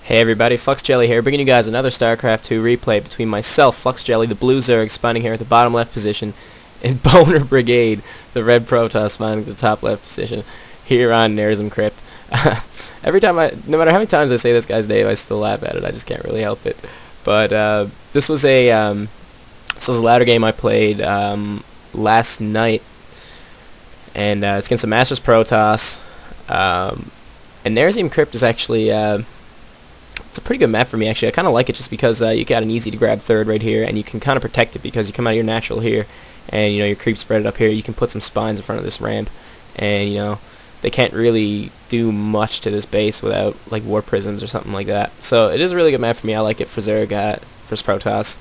Hey everybody, fluxJeLLy here, bringing you guys another Starcraft 2 replay between myself, fluxJeLLy, the blue Zerg, spawning here at the bottom left position, and BonerBrigade, the red protoss, spawning at the top left position, here on ZvP. No matter how many times I say this guy's name, I still laugh at it. I just can't really help it. But this was a ladder game I played last night, and it's against a Masters protoss. And ZvP is actually it's a pretty good map for me, actually. I kind of like it just because you got an easy to grab third right here, and you can kind of protect it because you come out of your natural here, and your creep spread it up here. You can put some spines in front of this ramp, and they can't really do much to this base without like war prisms or something like that. So it is a really good map for me. I like it for Zerg versus protoss.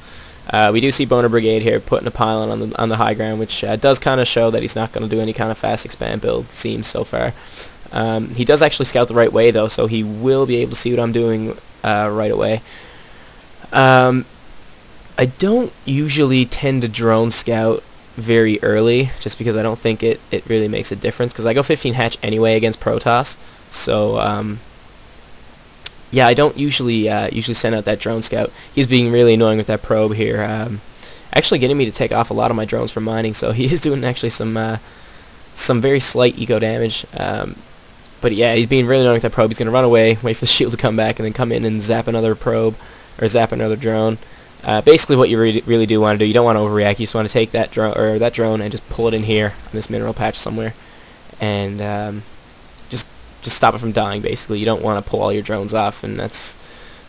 We do see BonerBrigade here putting a pylon on the high ground, which does kind of show that he's not going to do any kind of fast expand build, it seems so far. He does actually scout the right way though, so he will be able to see what I'm doing right away. I don't usually tend to drone scout very early, just because I don't think it really makes a difference, because I go 15 hatch anyway against protoss. So yeah, I don't usually send out that drone scout. He's being really annoying with that probe here, actually getting me to take off a lot of my drones from mining, so he is doing actually some very slight eco damage. But yeah, he's being really annoying with that probe. He's going to run away, wait for the shield to come back, and then come in and zap another probe, or zap another drone. Basically what you really do want to do, you don't want to overreact. You just want to take that drone and just pull it in here, in this mineral patch somewhere, and just stop it from dying, basically. You don't want to pull all your drones off, and that's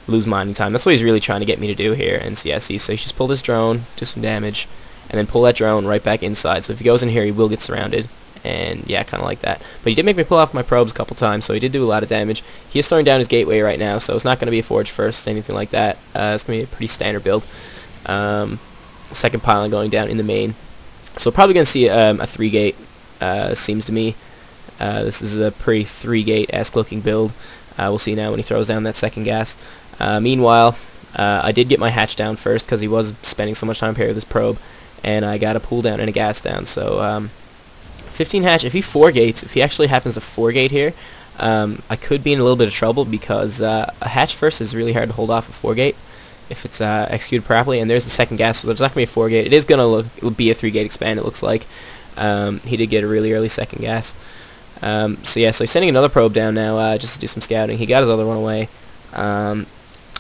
lose mining time. That's what he's really trying to get me to do here in CSE. So you just pull this drone, do some damage, and then pull that drone right back inside. So if he goes in here, he will get surrounded. And yeah, kind of like that. But he did make me pull off my probes a couple times, so he did do a lot of damage. He is throwing down his gateway right now, so it's not going to be a forge first, anything like that. It's going to be a pretty standard build. Second pylon going down in the main. So probably going to see a 3-gate, seems to me. This is a pretty 3-gate-esque looking build. We'll see now when he throws down that second gas. Meanwhile, I did get my hatch down first, because he was spending so much time here with his probe, and I got a pull down and a gas down, so 15 hatch, if he 4-gates, if he actually happens to 4-gate here, I could be in a little bit of trouble, because a hatch first is really hard to hold off a 4-gate if it's executed properly. And there's the second gas, so there's not going to be a 4-gate. It is going to be a 3-gate expand, it looks like. He did get a really early second gas. So yeah, so he's sending another probe down now just to do some scouting. He got his other one away. My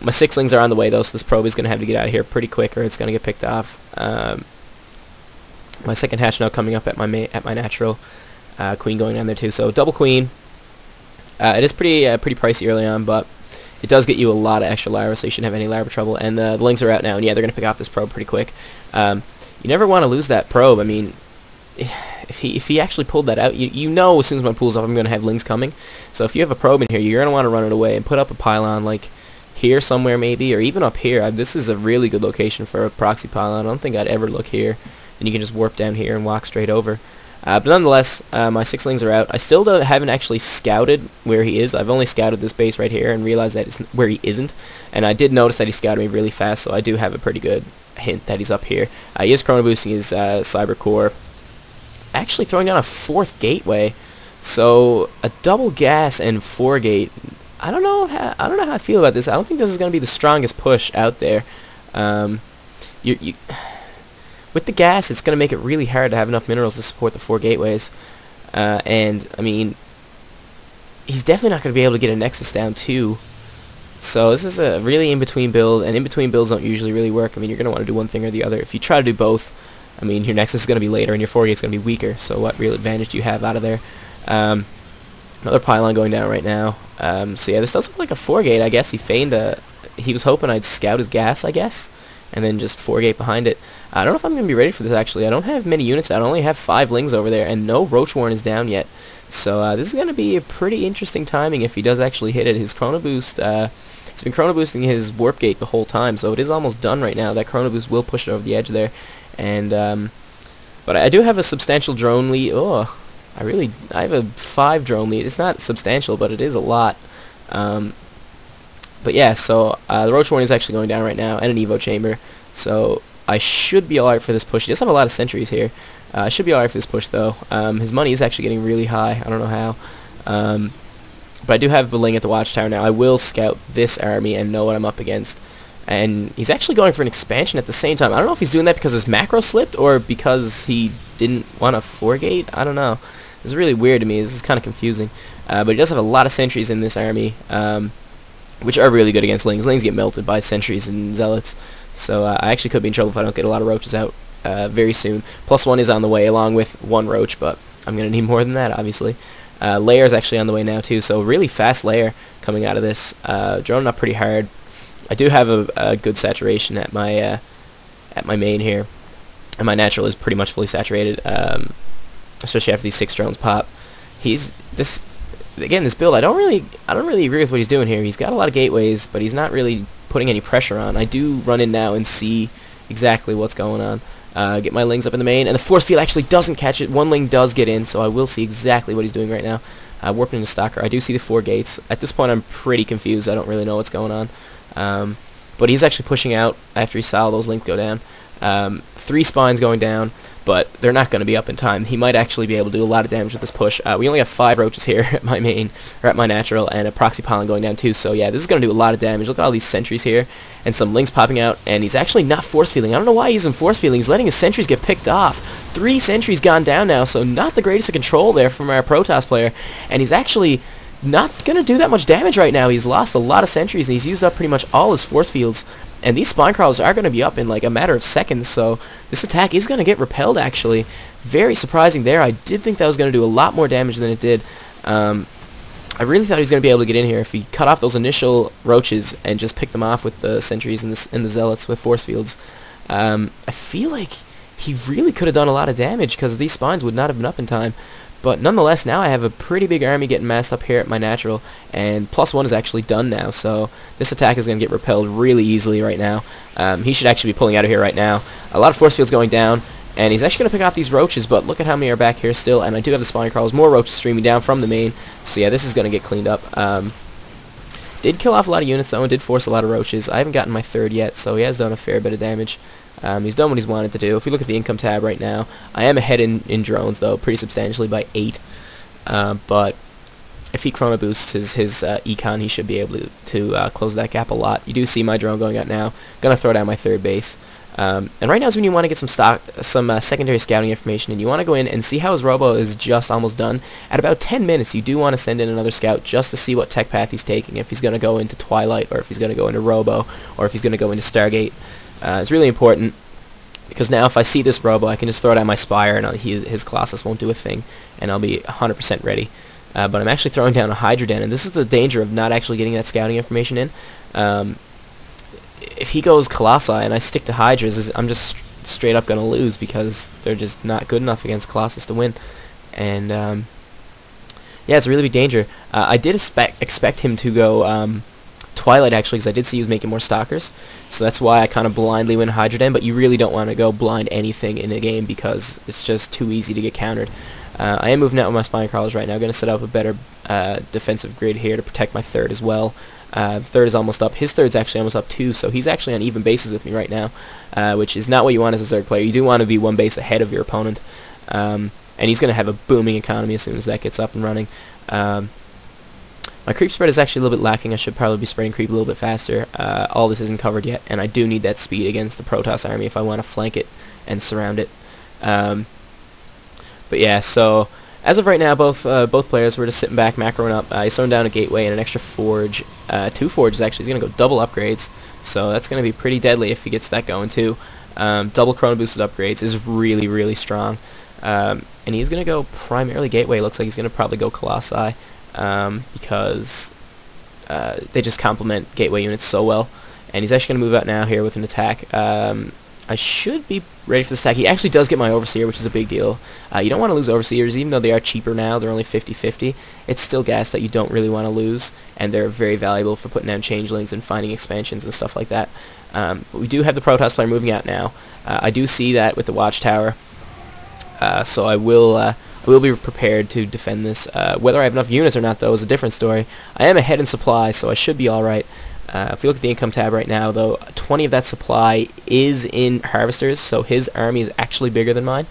6-lings are on the way though, so this probe is going to have to get out of here pretty quick, or it's going to get picked off. My second hatch now coming up at my natural. Queen going down there too, so double queen. It is pretty pricey early on, but it does get you a lot of extra larva, so you shouldn't have any larva trouble. And the lings are out now, and yeah, they're going to pick off this probe pretty quick. You never want to lose that probe. I mean, if he actually pulled that out, you know as soon as my pool's up, I'm going to have lings coming. So if you have a probe in here, you're going to want to run it away and put up a pylon like here somewhere maybe, or even up here. This is a really good location for a proxy pylon. I don't think I'd ever look here. And you can just warp down here and walk straight over. But nonetheless, my 6-lings are out. I still haven't actually scouted where he is. I've only scouted this base right here and realized that it's where he isn't. And I did notice that he scouted me really fast, so I do have a pretty good hint that he's up here. He is chrono boosting his cyber core, actually throwing down a 4th gateway. So a double gas and 4-gate. I don't know how I feel about this. I don't think this is going to be the strongest push out there. With the gas, it's going to make it really hard to have enough minerals to support the 4 gateways. And, I mean, he's definitely not going to be able to get a Nexus down, too. So this is a really in-between build, and in-between builds don't usually really work. I mean, you're going to want to do one thing or the other. If you try to do both, I mean, your Nexus is going to be later, and your 4 gate's going to be weaker. So what real advantage do you have out of there? Another pylon going down right now. So yeah, this does look like a 4-gate, I guess. He feigned he was hoping I'd scout his gas, I guess, and then just 4-gate behind it. I don't know if I'm going to be ready for this, actually. I don't have many units. I only have 5 lings over there, and no Roach Warren is down yet. So this is going to be a pretty interesting timing if he does actually hit it. His chrono boost, he's been chrono boosting his warp gate the whole time, so it is almost done right now. That chrono boost will push it over the edge there. And but I do have a substantial drone lead. Oh, I have a 5 drone lead. It's not substantial, but it is a lot. But yeah, so the Roach Warren is actually going down right now, and an Evo chamber. So I should be alright for this push. He does have a lot of sentries here. I should be alright for this push, though. His money is actually getting really high. I don't know how. But I do have a Ling at the watchtower now. I will scout this army and know what I'm up against. And he's actually going for an expansion at the same time. I don't know if he's doing that because his macro slipped or because he didn't want a 4-gate. I don't know. This is really weird to me. This is kind of confusing. But he does have a lot of sentries in this army, which are really good against Lings. Lings get melted by sentries and zealots. So I actually could be in trouble if I don't get a lot of roaches out very soon. +1 is on the way along with 1 roach, but I'm going to need more than that, obviously. Lair is actually on the way now, too. So really fast lair coming out of this. Droning up pretty hard. I do have a good saturation at my main here, and my natural is pretty much fully saturated, especially after these 6 drones pop. This build I don't really agree with what he's doing here. He's got a lot of gateways, but he's not really putting any pressure on. I do run in now and see exactly what's going on. Get my Lings up in the main, and the force field actually doesn't catch it. 1 Ling does get in, so I will see exactly what he's doing right now. Warping into Stalker. I do see the 4 gates. At this point, I'm pretty confused. I don't really know what's going on. But he's actually pushing out after he saw those Lings go down. 3 spines going down, but they're not going to be up in time. He might actually be able to do a lot of damage with this push. We only have 5 roaches here at my main, or at my natural, and a proxy pylon going down too. So yeah, this is going to do a lot of damage. Look at all these sentries here, and some Lings popping out, and he's actually not force fielding. I don't know why he's in force fielding. He's letting his sentries get picked off. 3 sentries gone down now, so not the greatest of control there from our Protoss player, and he's actually not going to do that much damage right now. He's lost a lot of sentries, and he's used up pretty much all his force fields. And these spine crawlers are going to be up in like a matter of seconds, so this attack is going to get repelled, actually. Very surprising there. I did think that was going to do a lot more damage than it did. I really thought he was going to be able to get in here if he cut off those initial roaches and just picked them off with the sentries and the zealots with force fields. I feel like he really could have done a lot of damage because these spines would not have been up in time. But nonetheless, now I have a pretty big army getting massed up here at my natural, and +1 is actually done now, so this attack is going to get repelled really easily right now. He should actually be pulling out of here right now. A lot of force fields going down, and he's actually going to pick off these roaches, but look at how many are back here still, and I do have the spine crawlers, more roaches streaming down from the main, so yeah, this is going to get cleaned up. Did kill off a lot of units, though, and did force a lot of roaches. I haven't gotten my 3rd yet, so he has done a fair bit of damage. He's done what he's wanted to do. If we look at the income tab right now, I am ahead in drones, though, pretty substantially by 8. But if he chrono boosts his econ, he should be able to close that gap a lot. You do see my drone going out now. Gonna throw down my 3rd base. And right now is when you want to get some secondary scouting information, and you want to go in and see how his robo is just almost done. At about 10 minutes, you do want to send in another scout just to see what tech path he's taking, if he's going to go into Twilight, or if he's going to go into Robo, or if he's going to go into Stargate. It's really important, because now if I see this robo, I can just throw down my Spire, and his Colossus won't do a thing, and I'll be 100% ready. But I'm actually throwing down a Hydra Den, and this is the danger of not actually getting that scouting information in. If he goes Colossi and I stick to Hydras, I'm just straight up going to lose, because they're just not good enough against Colossus to win. And yeah, it's a really big danger. I did expect him to go Twilight, actually, because I did see he was making more Stalkers, so that's why I kind of blindly went Hydra Den, but you really don't want to go blind anything in a game because it's just too easy to get countered. I am moving out with my Spine Crawlers right now. I'm going to set up a better defensive grid here to protect my 3rd as well. 3rd is almost up. His 3rd's actually almost up too, so he's actually on even bases with me right now, which is not what you want as a 3rd player. You do want to be 1 base ahead of your opponent, and he's going to have a booming economy as soon as that gets up and running. My creep spread is actually a little bit lacking. I should probably be spreading creep a little bit faster. All this isn't covered yet, and I do need that speed against the Protoss army if I want to flank it and surround it. But yeah, so as of right now, both players were just sitting back, macroing up. He's throwing down a gateway and an extra forge. 2 forges, actually. He's going to go double upgrades, so that's going to be pretty deadly if he gets that going too. Double chrono boosted upgrades is really, really strong. And he's going to go primarily gateway. Looks like he's going to probably go Colossi. Because they just complement gateway units so well. And he's actually going to move out now here with an attack. I should be ready for this attack. He actually does get my Overseer, which is a big deal. You don't want to lose Overseers, even though they are cheaper now. They're only 50-50. It's still gas that you don't really want to lose, and they're very valuable for putting down changelings and finding expansions and stuff like that. But we do have the Protoss player moving out now. I do see that with the Watchtower, so I will be prepared to defend this. Whether I have enough units or not, though, is a different story. I am ahead in supply, so I should be alright. If you look at the income tab right now, though, 20 of that supply is in harvesters, so his army is actually bigger than mine.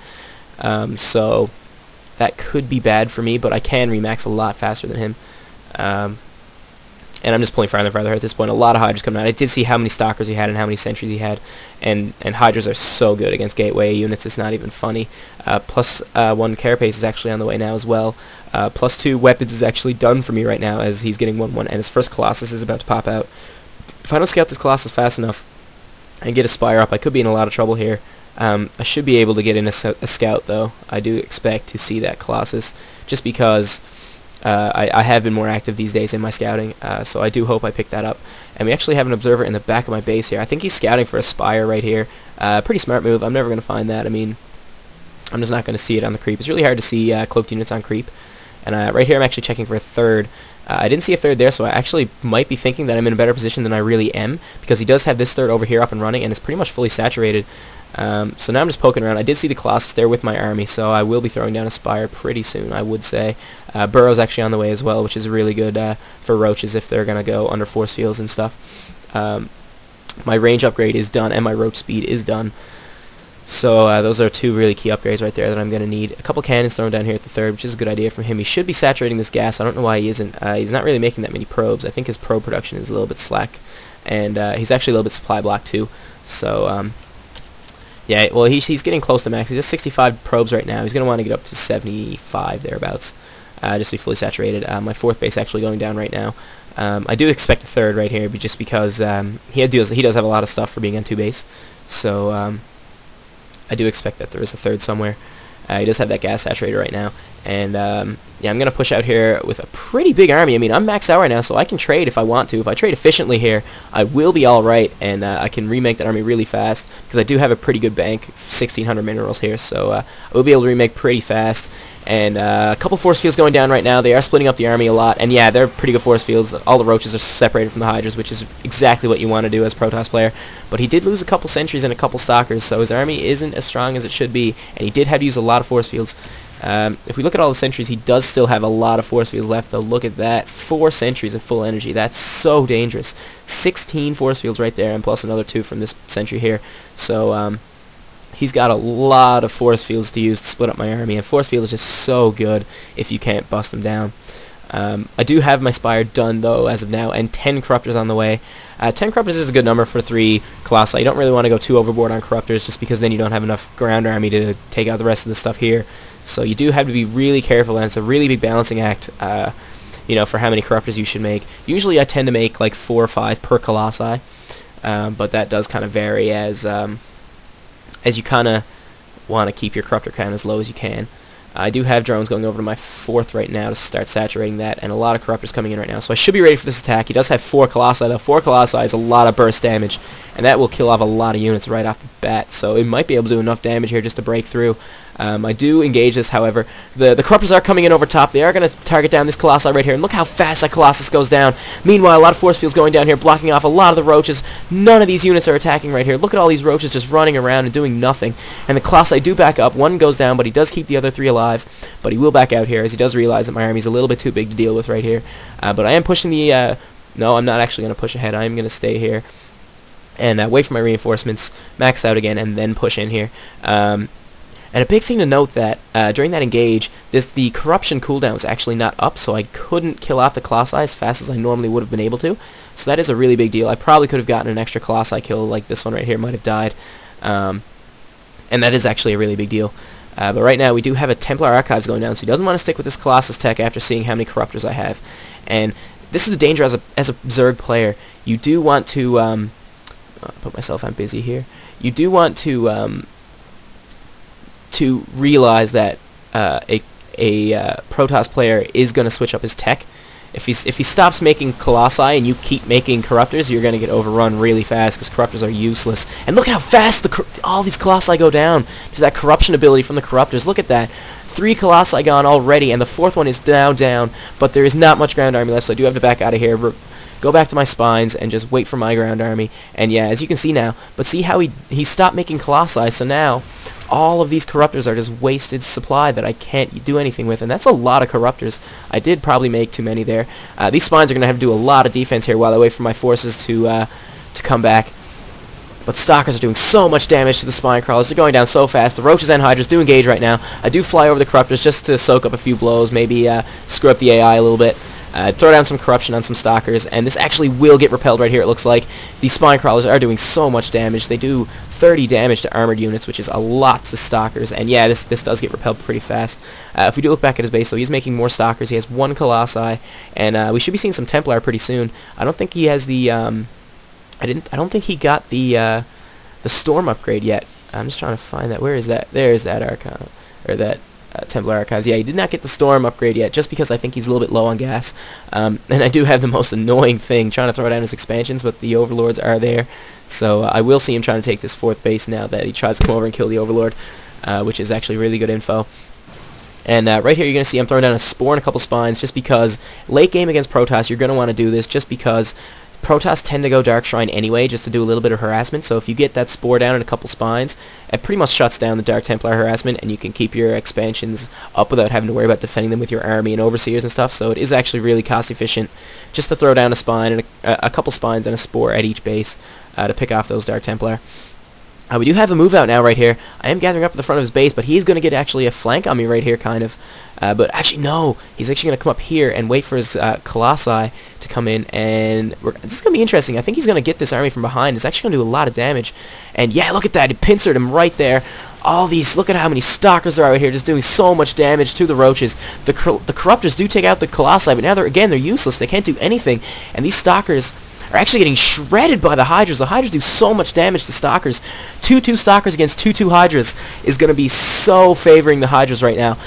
So that could be bad for me, but I can remax a lot faster than him. And I'm just pulling farther and farther at this point. A lot of Hydras coming out. I did see how many Stalkers he had and how many Sentries he had. And Hydras are so good against Gateway units, it's not even funny. Plus 1 Carapace is actually on the way now as well. Plus 2 Weapons is actually done for me right now as he's getting 1-1. And his first Colossus is about to pop out. If I don't scout this Colossus fast enough and get a Spire up, I could be in a lot of trouble here. I should be able to get in a scout, though. I do expect to see that Colossus, just because I have been more active these days in my scouting, so I do hope I pick that up. And we actually have an observer in the back of my base here. I think he's scouting for a Spire right here. Pretty smart move. I'm never going to find that. I mean, I'm just not going to see it on the creep. It's really hard to see cloaked units on creep. And right here I'm actually checking for a third. I didn't see a third there, so I actually might be thinking that I'm in a better position than I really am, because he does have this third over here up and running, and it's pretty much fully saturated. So now I'm just poking around. I did see the Colossus there with my army, so I will be throwing down a Spire pretty soon, I would say. Burrow's actually on the way as well, which is really good for roaches if they're going to go under force fields and stuff. My range upgrade is done, and my roach speed is done. So those are 2 really key upgrades right there that I'm going to need. A couple cannons thrown down here at the third, which is a good idea from him. He should be saturating this gas. I don't know why he isn't. He's not really making that many probes. I think his probe production is a little bit slack. And he's actually a little bit supply blocked too. So, yeah, well, he's getting close to max. He's at 65 probes right now. He's going to want to get up to 75 thereabouts, just to be fully saturated. My 4th base actually going down right now. I do expect a third right here, just because he does have a lot of stuff for being on 2 base. So, I do expect that there is a third somewhere. He does have that gas saturator right now. And, yeah, I'm going to push out here with a pretty big army. I mean, I'm maxed out right now, so I can trade if I want to. If I trade efficiently here, I will be alright, and I can remake that army really fast, because I do have a pretty good bank, 1,600 minerals here, so I will be able to remake pretty fast. And a couple force fields going down right now. They are splitting up the army a lot, and yeah, they're pretty good force fields. All the roaches are separated from the Hydras, which is exactly what you want to do as a Protoss player. But he did lose a couple sentries and a couple stalkers, so his army isn't as strong as it should be, and he did have to use a lot of force fields. If we look at all the sentries, he does still have a lot of force fields left, though. Look at that. 4 sentries at full energy. That's so dangerous. 16 force fields right there, and plus another 2 from this sentry here. So, he's got a lot of force fields to use to split up my army, and force field is just so good if you can't bust them down. I do have my Spire done, though, as of now, and 10 Corruptors on the way. 10 Corruptors is a good number for 3 Colossi. You don't really want to go too overboard on Corruptors, just because then you don't have enough ground army to take out the rest of the stuff here. So you do have to be really careful, and it's a really big balancing act, you know, for how many Corruptors you should make. Usually I tend to make like 4 or 5 per Colossi, but that does kind of vary as you kind of want to keep your Corruptor count as low as you can. I do have drones going over to my 4th right now to start saturating that, and a lot of Corruptors coming in right now, so I should be ready for this attack. He does have 4 Colossi, though. 4 Colossi is a lot of burst damage, and that will kill off a lot of units right off the bat, so it might be able to do enough damage here just to break through. I do engage this, however. The Corruptors are coming in over top. They are going to target down this Colossi right here, and look how fast that Colossus goes down. Meanwhile, a lot of force fields going down here, blocking off a lot of the roaches. None of these units are attacking right here. Look at all these roaches just running around and doing nothing. And the Colossi do back up. 1 goes down, but he does keep the other 3 alive. But he will back out here, as he does realize that my army's a little bit too big to deal with right here. But I am pushing the... no, I'm not actually going to push ahead. I am going to stay here and wait for my reinforcements, max out again, and then push in here. And a big thing to note that during that engage, the corruption cooldown was actually not up, so I couldn't kill off the Colossi as fast as I normally would have been able to. So that is a really big deal. I probably could have gotten an extra Colossi kill, like this one right here might have died. And that is actually a really big deal. But right now we do have a Templar Archives going down, so he doesn't want to stick with this Colossus tech after seeing how many Corruptors I have. And this is the danger as a Zerg player. You do want to... I'll put myself on busy here. You do want to realize that a Protoss player is going to switch up his tech. If he stops making Colossi and you keep making Corruptors, you're going to get overrun really fast because Corruptors are useless. And look at how fast all these Colossi go down to that corruption ability from the Corruptors. Look at that. 3 Colossi gone already, and the 4th one is now down, but there is not much ground army left, so I do have to back out of here. Go back to my spines and just wait for my ground army. And yeah, as you can see now, but see how he stopped making Colossi, so now all of these Corruptors are just wasted supply that I can't do anything with, and that's a lot of Corruptors. I did probably make too many there. These spines are going to have to do a lot of defense here while I wait for my forces to come back. But Stalkers are doing so much damage to the Spine Crawlers. They're going down so fast. The Roaches and Hydras do engage right now. I do fly over the Corruptors just to soak up a few blows, maybe screw up the AI a little bit. throw down some corruption on some stalkers, and this actually will get repelled right here. It looks like these spine crawlers are doing so much damage. They do 30 damage to armored units, which is a lot to stalkers, and yeah, this does get repelled pretty fast. If we do look back at his base, though, he's making more stalkers. He has 1 colossi, and we should be seeing some Templar pretty soon. I don't think he has the I don't think he got the storm upgrade yet. I'm just trying to find that. Where is that? There's that archive, or that Templar archives. Yeah, he did not get the storm upgrade yet, just because I think he's a little bit low on gas. And I do have the most annoying thing, trying to throw down his expansions, but the overlords are there. So I will see him trying to take this 4th base now that he tries to come over and kill the overlord, which is actually really good info. And right here you're going to see I'm throwing down a spore and a couple spines, just because late game against Protoss you're going to want to do this, just because Protoss tend to go Dark Shrine anyway, just to do a little bit of harassment. So if you get that spore down and a couple spines, it pretty much shuts down the Dark Templar harassment, and you can keep your expansions up without having to worry about defending them with your army and overseers and stuff. So it is actually really cost efficient just to throw down a spine and a couple spines and a spore at each base to pick off those Dark Templar. We do have a move out now right here. I am gathering up at the front of his base, but he's going to get actually a flank on me right here, kind of. But actually, no. He's actually going to come up here and wait for his Colossi to come in. And this is going to be interesting. I think he's going to get this army from behind. It's actually going to do a lot of damage. And yeah, look at that. It pincered him right there. All these, look at how many stalkers there are right here, just doing so much damage to the roaches. The corruptors do take out the Colossi, but now they're useless. They can't do anything. And these stalkers are actually getting shredded by the Hydras. The Hydras do so much damage to stalkers. 2-2 stalkers against 2-2 Hydras is going to be so favoring the Hydras right now.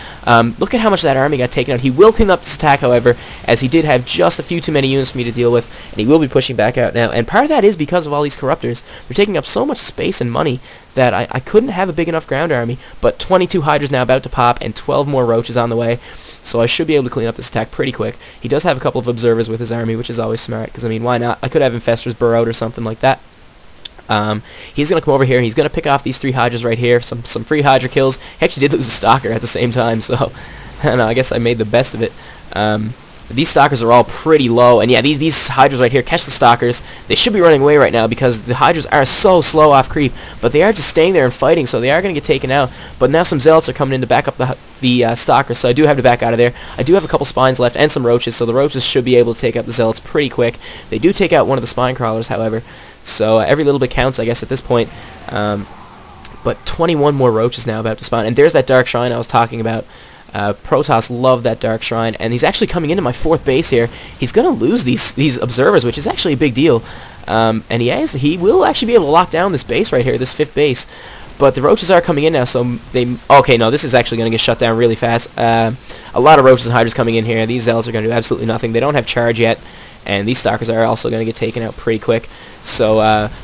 Look at how much that army got taken out. He will clean up this attack, however, as he did have just a few too many units for me to deal with, and he will be pushing back out now. And part of that is because of all these corruptors. They're taking up so much space and money that I couldn't have a big enough ground army, but 22 Hydras now about to pop, and 12 more Roaches on the way, so I should be able to clean up this attack pretty quick. He does have a couple of observers with his army, which is always smart, because, I mean, why not? I could have Infestors burrow out or something like that. He's going to come over here, and he's going to pick off these 3 Hydras right here, some free Hydra kills. He actually did lose a Stalker at the same time, so I don't know, I guess I made the best of it. These Stalkers are all pretty low, and yeah, these Hydras right here catch the Stalkers. They should be running away right now because the Hydras are so slow off creep, but they are just staying there and fighting, so they are going to get taken out. But now some Zealots are coming in to back up the Stalkers, so I do have to back out of there. I do have a couple Spines left and some Roaches, so the Roaches should be able to take out the Zealots pretty quick. They do take out one of the Spine Crawlers, however, so every little bit counts, I guess, at this point. But 21 more Roaches now about to spawn, and there's that Dark Shrine I was talking about. Protoss love that Dark Shrine, and he's actually coming into my 4th base here. He's going to lose these observers, which is actually a big deal. And he will actually be able to lock down this base right here, this 5th base. But the Roaches are coming in now, so okay, no, this is actually going to get shut down really fast. A lot of Roaches and Hydras coming in here. These Zealots are going to do absolutely nothing. They don't have charge yet, and these Stalkers are also going to get taken out pretty quick. So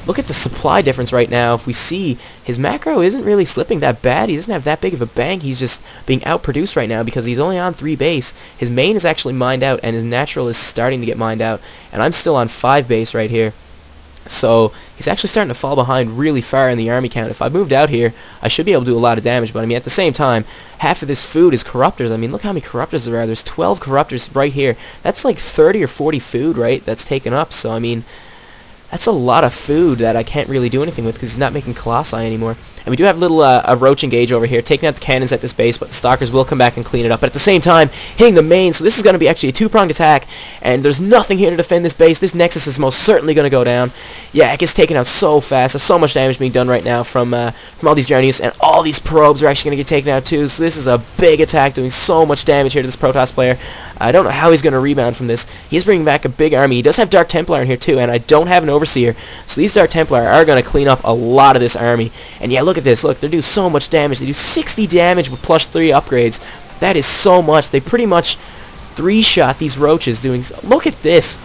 look at the supply difference right now. If we see, his macro isn't really slipping that bad. He doesn't have that big of a bank. He's just being outproduced right now because he's only on 3 base. His main is actually mined out, and his natural is starting to get mined out. And I'm still on 5 base right here. So he's actually starting to fall behind really far in the army count. If I moved out here, I should be able to do a lot of damage, but I mean, at the same time, half of this food is Corruptors. I mean, look how many Corruptors there are. There's 12 Corruptors right here. That's like 30 or 40 food, right, that's taken up. So, I mean, that's a lot of food that I can't really do anything with because he's not making Colossi anymore. And we do have a little a Roach engage over here, taking out the cannons at this base, but the Stalkers will come back and clean it up. But at the same time, hitting the main, so this is going to be actually a 2-pronged attack, and there's nothing here to defend this base. This Nexus is most certainly going to go down. Yeah, it gets taken out so fast. There's so much damage being done right now from all these Journeys, and all these probes are actually going to get taken out too. So this is a big attack, doing so much damage here to this Protoss player. I don't know how he's going to rebound from this. He's bringing back a big army. He does have Dark Templar in here too, and I don't have an Overseer. So these Dark Templar are going to clean up a lot of this army. And yeah, look at this. Look, they're doing so much damage. They do 60 damage with +3 upgrades. That is so much. They pretty much 3-shot these Roaches doing... Look at this.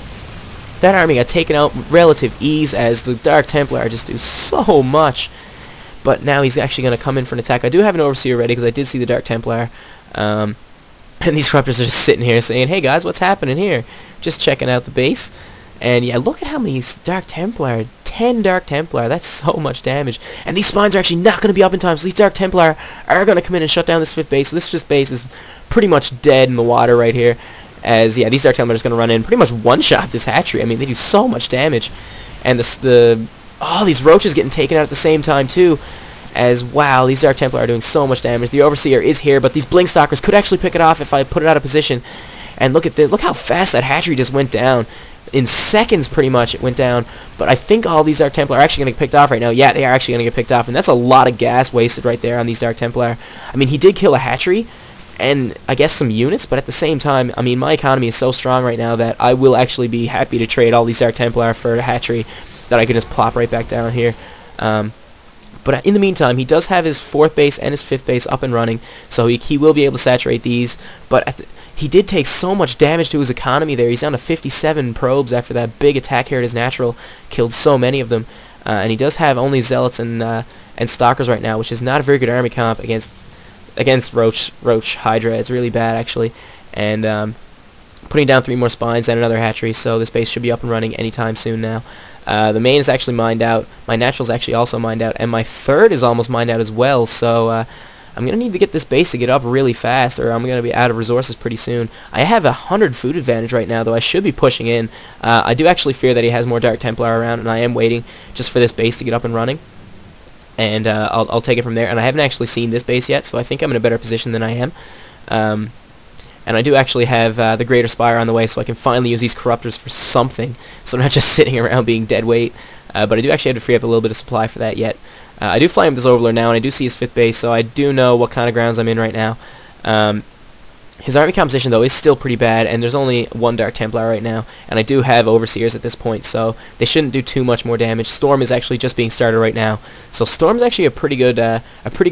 That army got taken out with relative ease as the Dark Templar just do so much. But now he's actually going to come in for an attack. I do have an Overseer ready because I did see the Dark Templar. And these Corruptors are just sitting here saying, hey guys, what's happening here? Just checking out the base. And yeah, look at how many Dark Templar. 10 Dark Templar. That's so much damage. And these Spines are actually not going to be up in time. So these Dark Templar are going to come in and shut down this 5th base. So this 5th base is pretty much dead in the water right here. As, yeah, these Dark Templar are going to run in, pretty much one-shot this hatchery. I mean, they do so much damage. And all these Roaches getting taken out at the same time, too. As, wow, these Dark Templar are doing so much damage. The Overseer is here, but these Blink Stalkers could actually pick it off if I put it out of position. And look how fast that hatchery just went down. In seconds, pretty much, it went down. But I think all these Dark Templar are actually going to get picked off right now. Yeah, they are actually going to get picked off. And that's a lot of gas wasted right there on these Dark Templar. I mean, he did kill a hatchery and I guess some units, but at the same time, I mean, my economy is so strong right now that I will actually be happy to trade all these Dark Templar for a hatchery that I can just plop right back down here. But in the meantime, he does have his 4th base and his 5th base up and running, so he will be able to saturate these. But he did take so much damage to his economy there. He's down to 57 probes after that big attack here at his natural. Killed so many of them. And he does have only Zealots and Stalkers right now, which is not a very good army comp against Roach Hydra. It's really bad, actually. And putting down 3 more spines and another hatchery, so this base should be up and running anytime soon now. The main is actually mined out. My natural is actually also mined out, and my 3rd is almost mined out as well. So I'm gonna need to get this base to get up really fast, or I'm gonna be out of resources pretty soon. I have 100 food advantage right now, though I should be pushing in. I do actually fear that he has more Dark Templar around, and I am waiting just for this base to get up and running. And I'll take it from there. And I haven't actually seen this base yet, so I think I'm in a better position than I am. And I do actually have the Greater Spire on the way, so I can finally use these Corruptors for something, so I'm not just sitting around being dead weight. But I do actually have to free up a little bit of supply for that yet. I do fly him with this Overlord now, and I do see his 5th base, so I do know what kind of grounds I'm in right now. His army composition, though, is still pretty bad, and there's only 1 Dark Templar right now, and I do have Overseers at this point, so they shouldn't do too much more damage. Storm is actually just being started right now, so Storm's actually a pretty good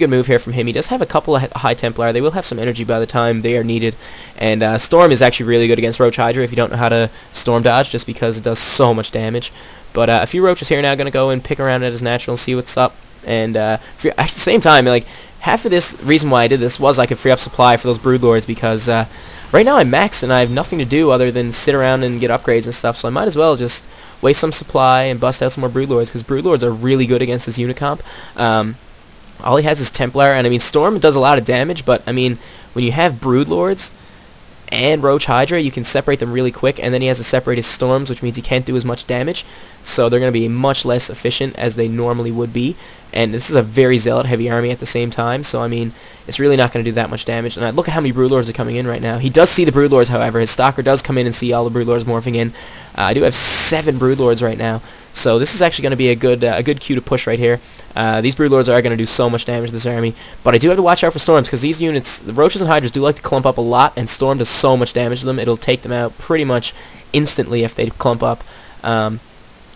move here from him. He does have a couple of High Templar. They will have some energy by the time they are needed, and Storm is actually really good against Roach Hydra if you don't know how to Storm dodge, just because it does so much damage. But a few Roaches here now going to go and pick around at his natural and see what's up. And at the same time, like, half of this reason why I did this was I could free up supply for those Broodlords, because right now I'm maxed and I have nothing to do other than sit around and get upgrades and stuff, so I might as well just waste some supply and bust out some more Broodlords, because Broodlords are really good against this unit comp. All he has is Templar, and I mean, Storm does a lot of damage, but I mean, when you have Broodlords and Roach Hydra, you can separate them really quick, and then he has to separate his Storms, which means he can't do as much damage, so they're going to be much less efficient as they normally would be. And this is a very Zealot heavy army at the same time, so I mean, it's really not going to do that much damage. And look at how many Broodlords are coming in right now. He does see the Broodlords, however. His Stalker does come in and see all the Broodlords morphing in. I do have 7 Broodlords right now, so this is actually going to be a good queue to push right here. These Broodlords are going to do so much damage to this army, but I do have to watch out for Storms, because these units, the Roaches and Hydras, do like to clump up a lot, and Storm does so much damage to them, it'll take them out pretty much instantly if they clump up.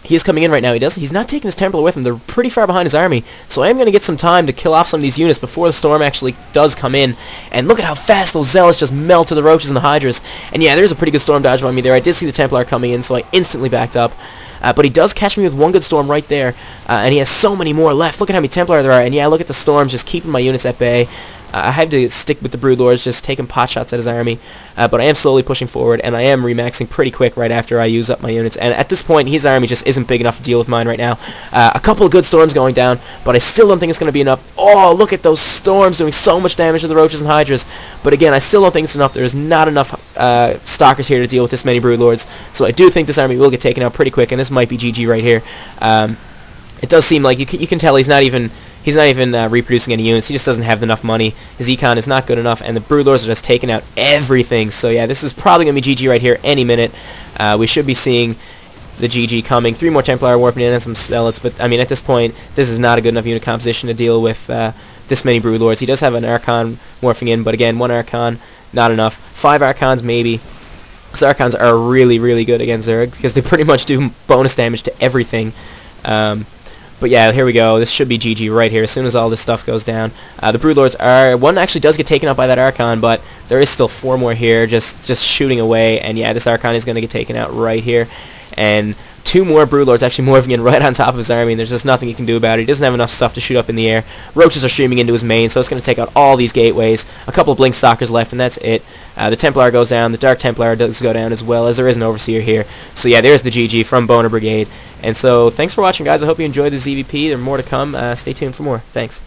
He is coming in right now. He's not taking his Templar with him. They're pretty far behind his army, so I am going to get some time to kill off some of these units before the Storm actually does come in. And look at how fast those Zealots just melt to the Roaches and the Hydras. And yeah, there's a pretty good Storm dodge by me there. I did see the Templar coming in, so I instantly backed up. But he does catch me with 1 good Storm right there, and he has so many more left. Look at how many Templar there are, and yeah, look at the Storms just keeping my units at bay. I have to stick with the Broodlords, just taking pot shots at his army, but I am slowly pushing forward, and I am remaxing pretty quick right after I use up my units. And at this point, his army just isn't big enough to deal with mine right now. A couple of good Storms going down, but I still don't think it's going to be enough. Oh, look at those Storms doing so much damage to the Roaches and Hydras. But again, I still don't think it's enough. There's not enough Stalkers here to deal with this many Broodlords, so I do think this army will get taken out pretty quick, and this might be GG right here. It does seem like you can tell he's not even reproducing any units. He just doesn't have enough money. His econ is not good enough, and the Broodlords are just taking out everything. So yeah, this is probably going to be GG right here any minute. We should be seeing the GG coming. 3 more Templar warping in and some Zealots, but I mean, at this point, this is not a good enough unit composition to deal with this many Broodlords. He does have an Archon morphing in, but again, 1 Archon, not enough. 5 Archons, maybe. Because Archons are really, really good against Zerg, because they pretty much do bonus damage to everything. But yeah, here we go. This should be GG right here as soon as all this stuff goes down. The Broodlords are... 1 actually does get taken out by that Archon, but there is still 4 more here just shooting away. And yeah, this Archon is going to get taken out right here. And 2 more Broodlords actually morphing in right on top of his army, and there's just nothing he can do about it. He doesn't have enough stuff to shoot up in the air. Roaches are streaming into his main, so it's going to take out all these gateways. A couple of Blink Stalkers left, and that's it. The Templar goes down. The Dark Templar does go down as well, as there is an Overseer here. So yeah, there's the GG from BonerBrigade. And so thanks for watching, guys. I hope you enjoyed the ZvP. There are more to come. Stay tuned for more. Thanks.